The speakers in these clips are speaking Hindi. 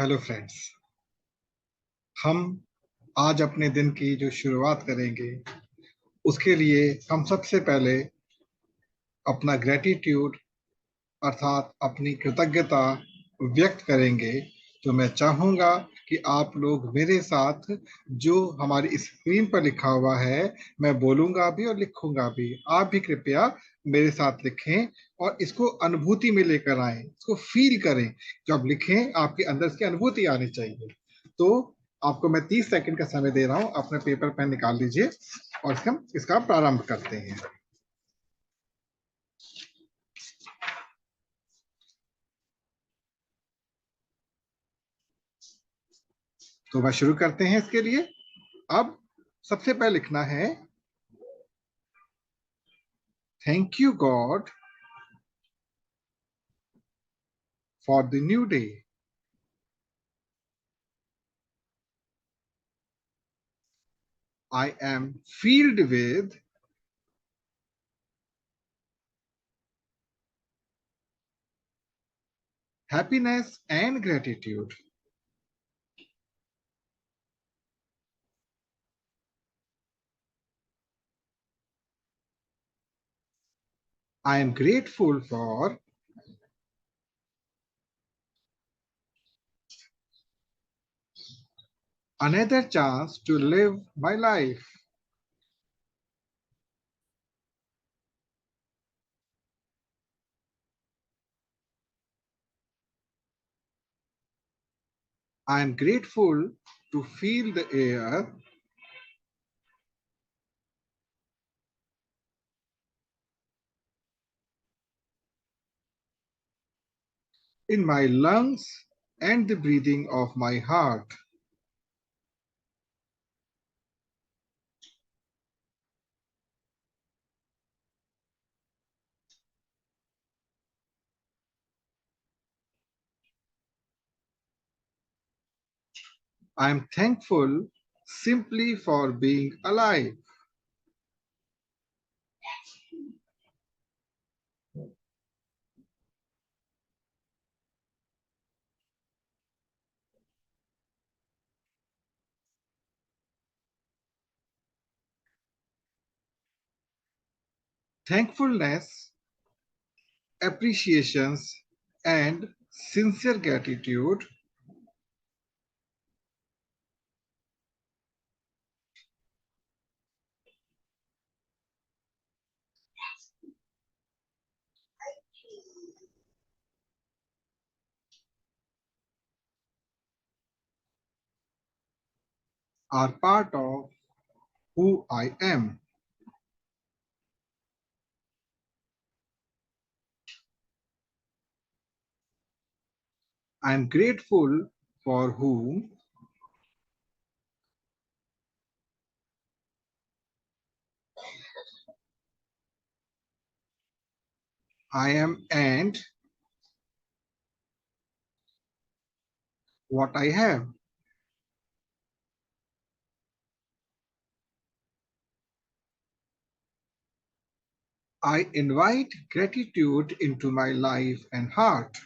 Hello friends. हम आज अपने दिन की जो शुरुआत करेंगे उसके लिए हम सबसे पहले अपना ग्रेटिट्यूड अर्थात अपनी कृतज्ञता व्यक्त करेंगे। तो मैं चाहूंगा कि आप लोग मेरे साथ जो हमारी स्क्रीन पर लिखा हुआ है, मैं बोलूंगा भी और लिखूंगा भी, आप भी कृपया मेरे साथ लिखें और इसको अनुभूति में लेकर आएं, इसको फील करें। जब लिखें आपके अंदर इसकी अनुभूति आनी चाहिए। तो आपको मैं 30 सेकंड का समय दे रहा हूं, अपना पेपर पेन निकाल लीजिए और हम इसका प्रारंभ करते हैं। तो वह शुरू करते हैं इसके लिए। अब सबसे पहले लिखना है, thank you God for the new day. I am filled with happiness and gratitude. I am grateful for another chance to live my life. I am grateful to feel the air in my lungs and the breathing of my heart. I am thankful simply for being alive. Thankfulness, appreciations, and sincere gratitude are part of who I am. I am grateful for whom I am and what I have. I invite gratitude into my life and heart.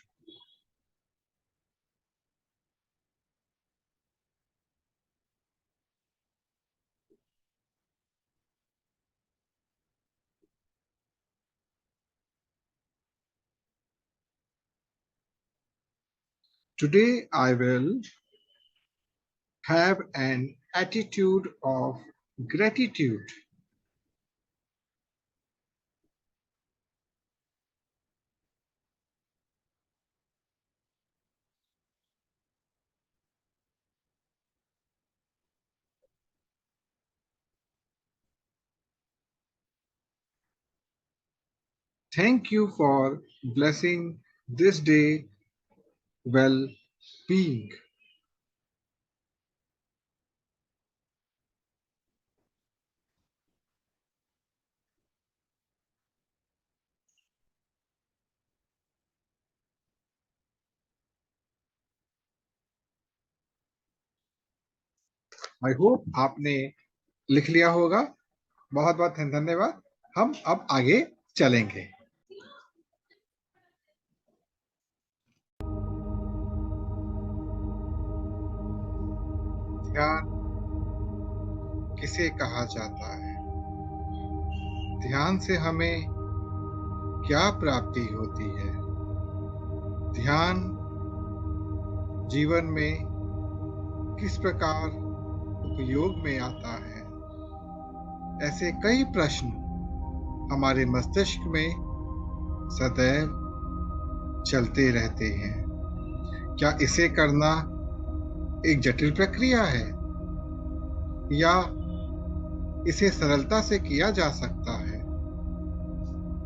Today I will have an attitude of gratitude. Thank you for blessing this day well-being. I hope आपने लिख लिया होगा। बहुत बहुत धन्यवाद। हम अब आगे चलेंगे। ध्यान किसे कहा जाता है? ध्यान से हमें क्या प्राप्ति होती है? ध्यान जीवन में किस प्रकार उपयोग में आता है? ऐसे कई प्रश्न हमारे मस्तिष्क में सदैव चलते रहते हैं। क्या इसे करना एक जटिल प्रक्रिया है या इसे सरलता से किया जा सकता है?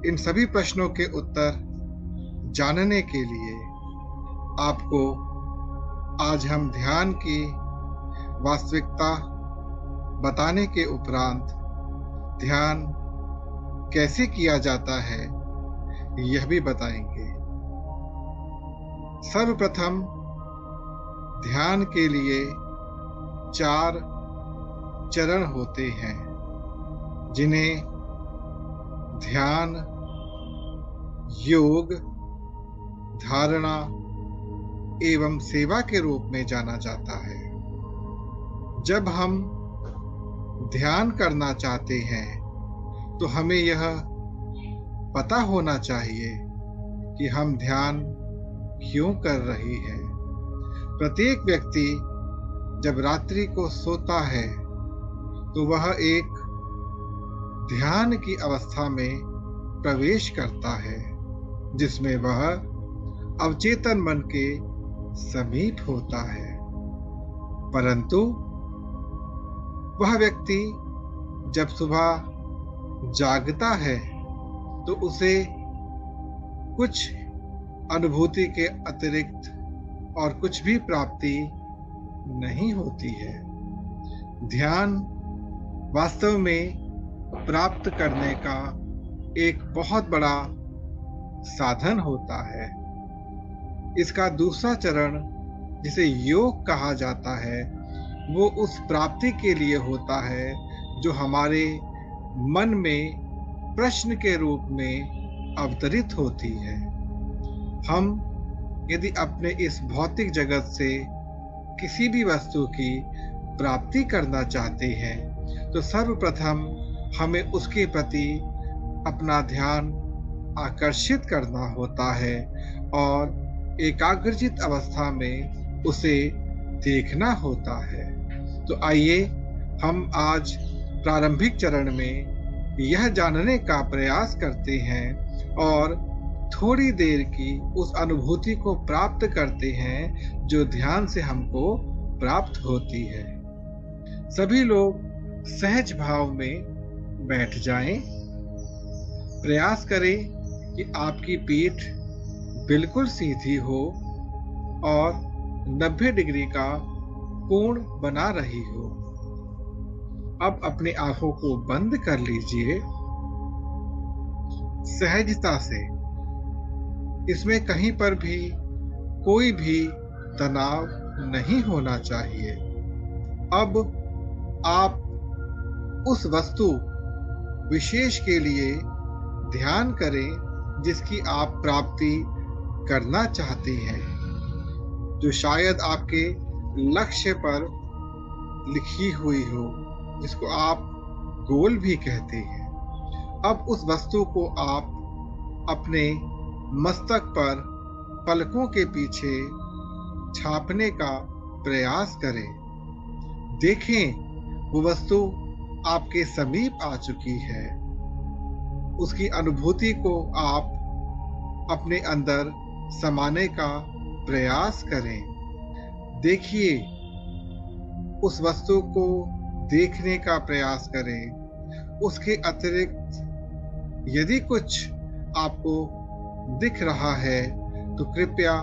इन सभी प्रश्नों के उत्तर जानने के लिए आपको आज हम ध्यान की वास्तविकता बताने के उपरांत ध्यान कैसे किया जाता है यह भी बताएंगे। सर्वप्रथम ध्यान के लिए 4 चरण होते हैं जिन्हें ध्यान, योग, धारणा एवं सेवा के रूप में जाना जाता है। जब हम ध्यान करना चाहते हैं तो हमें यह पता होना चाहिए कि हम ध्यान क्यों कर रहे हैं। प्रत्येक व्यक्ति जब रात्रि को सोता है तो वह एक ध्यान की अवस्था में प्रवेश करता है जिसमें वह अवचेतन मन के समीप होता है। परंतु वह व्यक्ति जब सुबह जागता है तो उसे कुछ अनुभूति के अतिरिक्त और कुछ भी प्राप्ति नहीं होती है। ध्यान वास्तव में प्राप्त करने का एक बहुत बड़ा साधन होता है। इसका दूसरा चरण जिसे योग कहा जाता है वो उस प्राप्ति के लिए होता है जो हमारे मन में प्रश्न के रूप में अवतरित होती है। हम यदि अपने इस भौतिक जगत से किसी भी वस्तु की प्राप्ति करना चाहते हैं तो सर्वप्रथम हमें उसके प्रति अपना ध्यान आकर्षित करना होता है और एकाग्रचित अवस्था में उसे देखना होता है। तो आइए हम आज प्रारंभिक चरण में यह जानने का प्रयास करते हैं और थोड़ी देर की उस अनुभूति को प्राप्त करते हैं जो ध्यान से हमको प्राप्त होती है। सभी लोग सहज भाव में बैठ जाएं। प्रयास करें कि आपकी पीठ बिल्कुल सीधी हो और 90 डिग्री का कोण बना रही हो। अब अपनी आंखों को बंद कर लीजिए सहजता से। इसमें कहीं पर भी कोई भी तनाव नहीं होना चाहिए। अब आप उस वस्तु विशेष के लिए ध्यान करें जिसकी आप प्राप्ति करना चाहते हैं, जो शायद आपके लक्ष्य पर लिखी हुई हो, जिसको आप गोल भी कहते हैं। अब उस वस्तु को आप अपने मस्तक पर पलकों के पीछे छापने का प्रयास करें। देखें वो वस्तु आपके समीप आ चुकी है। उसकी अनुभूति को आप अपने अंदर समाने का प्रयास करें। देखिए, उस वस्तु को देखने का प्रयास करें। उसके अतिरिक्त यदि कुछ आपको दिख रहा है तो कृपया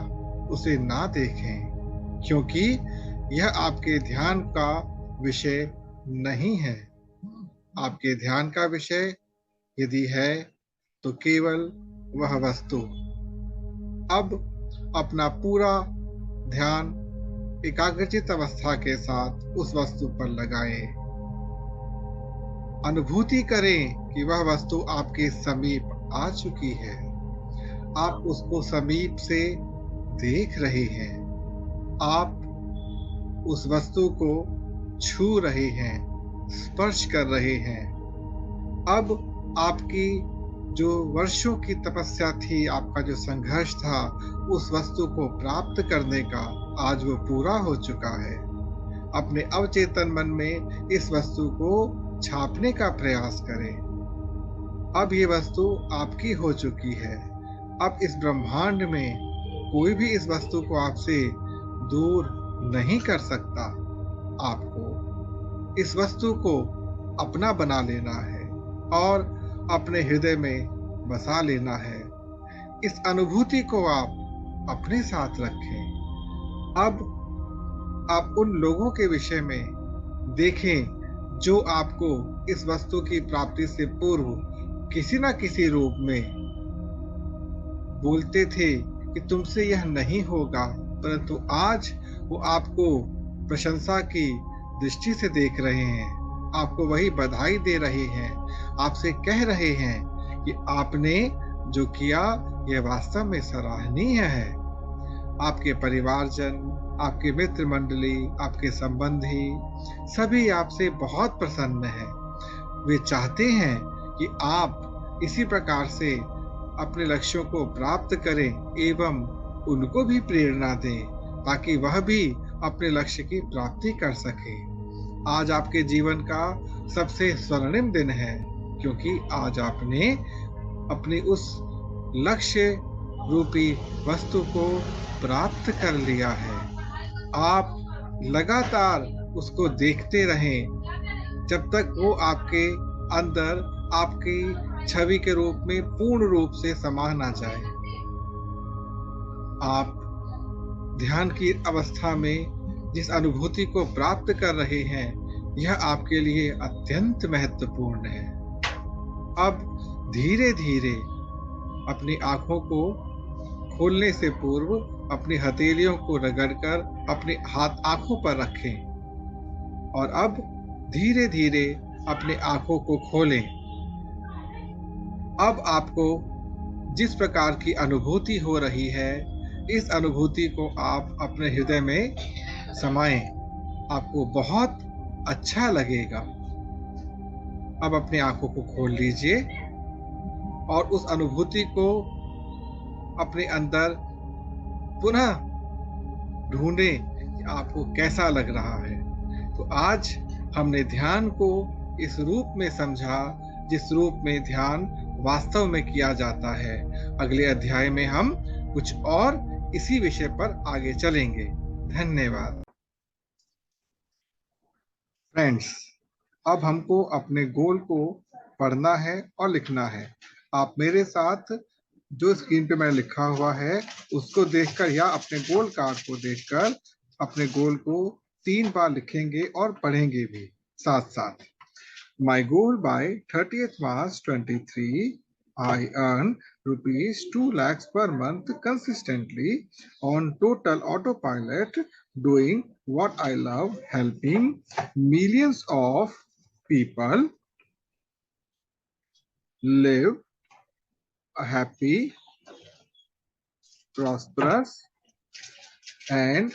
उसे ना देखें, क्योंकि यह आपके ध्यान का विषय नहीं है। आपके ध्यान का विषय यदि है तो केवल वह वस्तु। अब अपना पूरा ध्यान एकाग्रचित अवस्था के साथ उस वस्तु पर लगाएं। अनुभूति करें कि वह वस्तु आपके समीप आ चुकी है। आप उसको समीप से देख रहे हैं। आप उस वस्तु को छू रहे हैं, स्पर्श कर रहे हैं। अब आपकी जो वर्षों की तपस्या थी, आपका जो संघर्ष था, उस वस्तु को प्राप्त करने का आज वो पूरा हो चुका है। अपने अवचेतन मन में इस वस्तु को छापने का प्रयास करें। अब ये वस्तु आपकी हो चुकी है। अब इस ब्रह्मांड में कोई भी इस वस्तु को आपसे दूर नहीं कर सकता। आपको इस वस्तु को अपना बना लेना है और अपने हृदय में बसा लेना है। इस अनुभूति को आप अपने साथ रखें। अब आप उन लोगों के विषय में देखें जो आपको इस वस्तु की प्राप्ति से पूर्व किसी न किसी रूप में बोलते थे कि तुमसे यह नहीं होगा, परंतु आज वो आपको प्रशंसा की दृष्टि से देख रहे हैं, आपको वही बधाई दे रहे हैं, आपसे कह रहे हैं कि आपने जो किया यह वास्तव में सराहनीय है। आपके परिवारजन, आपके मित्र मंडली, आपके संबंधी सभी आपसे बहुत प्रसन्न हैं। वे चाहते हैं कि आप इसी प्रकार से अपने लक्ष्यों को प्राप्त करें एवं उनको भी प्रेरणा दें ताकि वह भी अपने लक्ष्य की प्राप्ति कर सके। आज आपके जीवन का सबसे स्वर्णिम दिन है क्योंकि आज आपने अपनी उस लक्ष्य रूपी वस्तु को प्राप्त कर लिया है। आप लगातार उसको देखते रहें जब तक वो आपके अंदर आपकी छवि के रूप में पूर्ण रूप से समा ना जाए। आप ध्यान की अवस्था में जिस अनुभूति को प्राप्त कर रहे हैं, यह आपके लिए अत्यंत महत्वपूर्ण है। अब धीरे धीरे अपनी आंखों को खोलने से पूर्व अपनी हथेलियों को रगड़कर अपने हाथ आंखों पर रखें और अब धीरे धीरे अपने आंखों को खोलें। अब आपको जिस प्रकार की अनुभूति हो रही है, इस अनुभूति को आप अपने हृदय में समाएं। आपको बहुत अच्छा लगेगा। अब अपनी आंखों को खोल लीजिए और उस अनुभूति को अपने अंदर पुनः ढूंढें कि आपको कैसा लग रहा है। तो आज हमने ध्यान को इस रूप में समझा जिस रूप में ध्यान वास्तव में किया जाता है। अगले अध्याय में हम कुछ और इसी विषय पर आगे चलेंगे। धन्यवाद। फ्रेंड्स, अब हमको अपने गोल को पढ़ना है और लिखना है। आप मेरे साथ जो स्क्रीन पे मैंने लिखा हुआ है उसको देखकर या अपने गोल कार्ड को देखकर अपने गोल को 3 बार लिखेंगे और पढ़ेंगे भी साथ साथ। My goal by 30th March 23, I earn rupees 2 lakhs per month consistently on total autopilot, doing what I love, helping millions of people live a happy, prosperous, and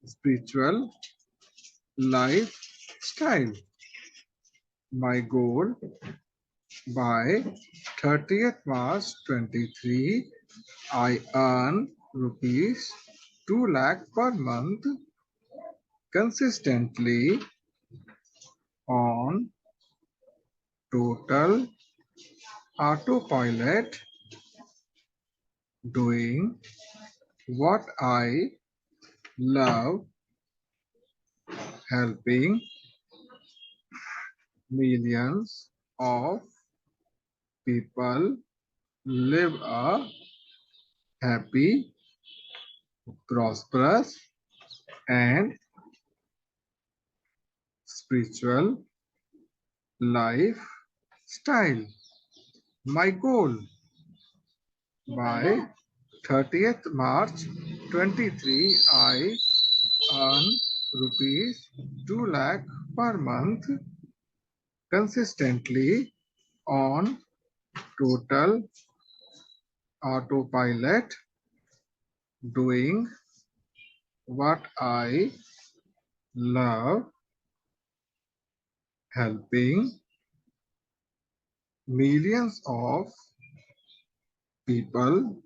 spiritual lifestyle. My goal by 30th March 23, I earn rupees 2 lakh per month consistently on total autopilot, doing what I love, helping millions of people live a happy, prosperous, and spiritual lifestyle. My goal by 30th March 23, I earn rupees 2 lakh per month consistently on total autopilot, doing what I love helping millions of people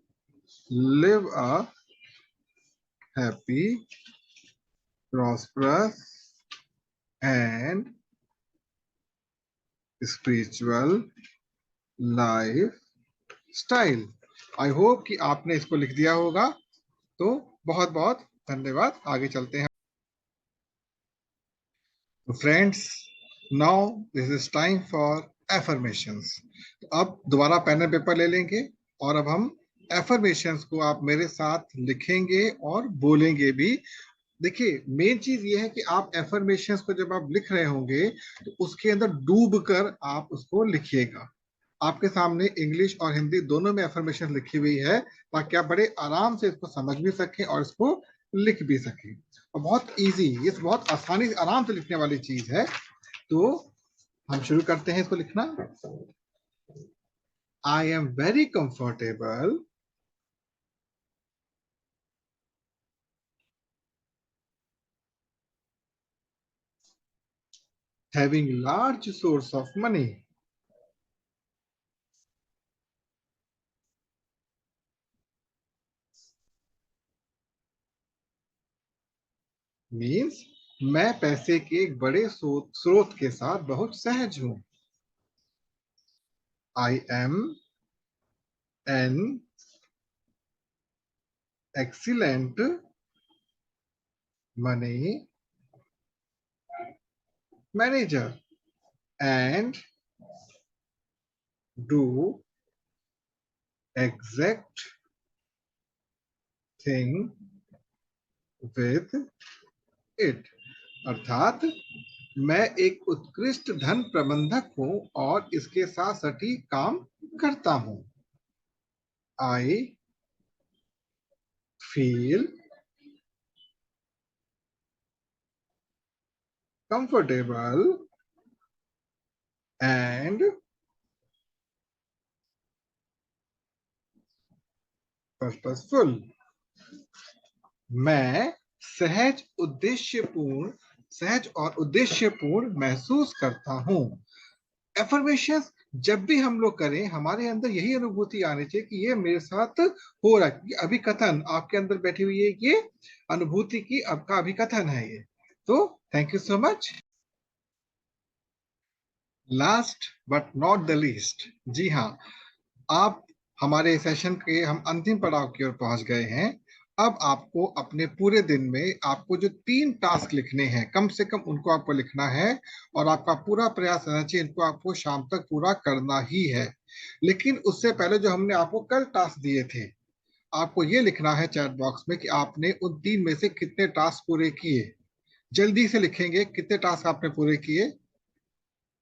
live a happy, prosperous and spiritual life style. I hope कि आपने इसको लिख दिया होगा। तो बहुत बहुत धन्यवाद। आगे चलते हैं। Friends, now this is time for affirmations. तो अब दोबारा पेन एंड पेपर ले लेंगे और अब हम एफर्मेशंस को आप मेरे साथ लिखेंगे और बोलेंगे भी। देखिए, मेन चीज ये है कि आप एफर्मेशंस को जब आप लिख रहे होंगे तो उसके अंदर डूब कर आप उसको लिखिएगा। आपके सामने इंग्लिश और हिंदी दोनों में एफर्मेशन लिखी हुई है, ताकि आप बड़े आराम से इसको समझ भी सकें और इसको लिख भी सकें। और बहुत इजी, ये बहुत आसानी आराम से लिखने वाली चीज है। तो हम शुरू करते हैं इसको लिखना। I am very comfortable having large source of money. Means मैं पैसे के एक बड़े स्रोत के साथ बहुत सहज हूं। I am an excellent money manager and do exact thing with it। अर्थात मैं एक उत्कृष्ट धन प्रबंधक हूं और इसके साथ सटीक काम करता हूं। I feel comfortable and purposeful. मैं सहज और उद्देश्यपूर्ण महसूस करता हूं। एफर्मेशन जब भी हम लोग करें, हमारे अंदर यही अनुभूति आनी चाहिए कि ये मेरे साथ हो रहा है। अभिकथन आपके अंदर बैठी हुई है, ये अनुभूति की आपका अभिकथन है ये। तो thank you so much. Last but not the least, जी हाँ, आप हमारे सेशन के हम अंतिम पड़ाव की ओर पहुंच गए हैं। अब आपको अपने पूरे दिन में आपको जो 3 टास्क लिखने हैं, कम से कम उनको आपको लिखना है और आपका पूरा प्रयास रहना चाहिए इनको आपको शाम तक पूरा करना ही है। लेकिन उससे पहले जो हमने आपको कल टास्क दिए थे, आपको ये लिखना है चैट बॉक्स में कि आपने उन 3 में से कितने टास्क पूरे किए। जल्दी से लिखेंगे कितने टास्क आपने पूरे किए।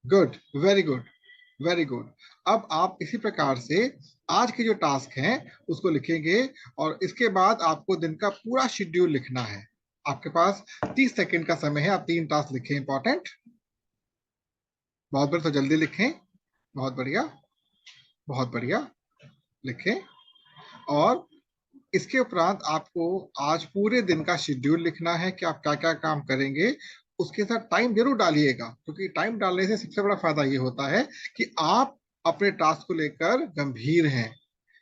Good, very good, very good. अब आप इसी प्रकार से आज के जो टास्क हैं उसको लिखेंगे और इसके बाद आपको दिन का पूरा शेड्यूल लिखना है। आपके पास 30 सेकंड का समय है, आप 3 टास्क लिखें इंपॉर्टेंट। बहुत बढ़िया, तो जल्दी लिखें। बहुत बढ़िया, बहुत बढ़िया, लिखें। और इसके उपरांत आपको आज पूरे दिन का शेड्यूल लिखना है कि आप क्या क्या काम करेंगे। उसके साथ टाइम जरूर डालिएगा, क्योंकि टाइम डालने से सबसे बड़ा फायदा ये होता है कि आप अपने टास्क को लेकर गंभीर हैं।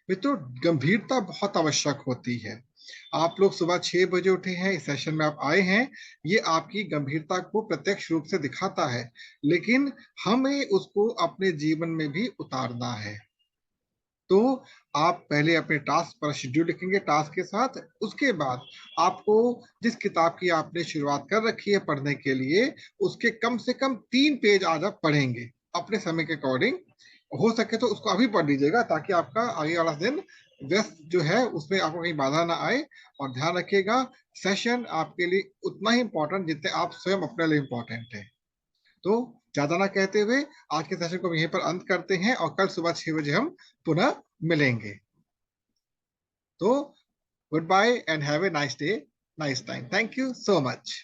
मित्रों, गंभीरता बहुत आवश्यक होती है। आप लोग सुबह 6 बजे उठे हैं, इस सेशन में आप आए हैं, ये आपकी गंभीरता को प्रत्यक्ष रूप से दिखाता है। लेकिन हमें उसको अपने जीवन में भी उतारना है। तो आप पहले अपने टास्क पर शेड्यूल लिखेंगे टास्क के साथ। उसके बाद आपको जिस किताब की आपने शुरुआत कर रखी है पढ़ने के लिए, उसके कम से कम 3 पेज आज आप पढ़ेंगे अपने समय के अकॉर्डिंग। हो सके तो उसको अभी पढ़ लीजिएगा, ताकि आपका आगे वाला दिन व्यस्त जो है उसमें आपको कहीं बाधा ना आए। और ध्यान रखिएगा, सेशन आपके लिए उतना ही इंपॉर्टेंट जितने आप स्वयं अपने लिए इंपॉर्टेंट है। तो ज्यादा ना कहते हुए आज के सेशन को यहीं पर अंत करते हैं और कल सुबह 6 बजे हम पुनः मिलेंगे। तो good bye and have a nice day, nice time. Thank you so much.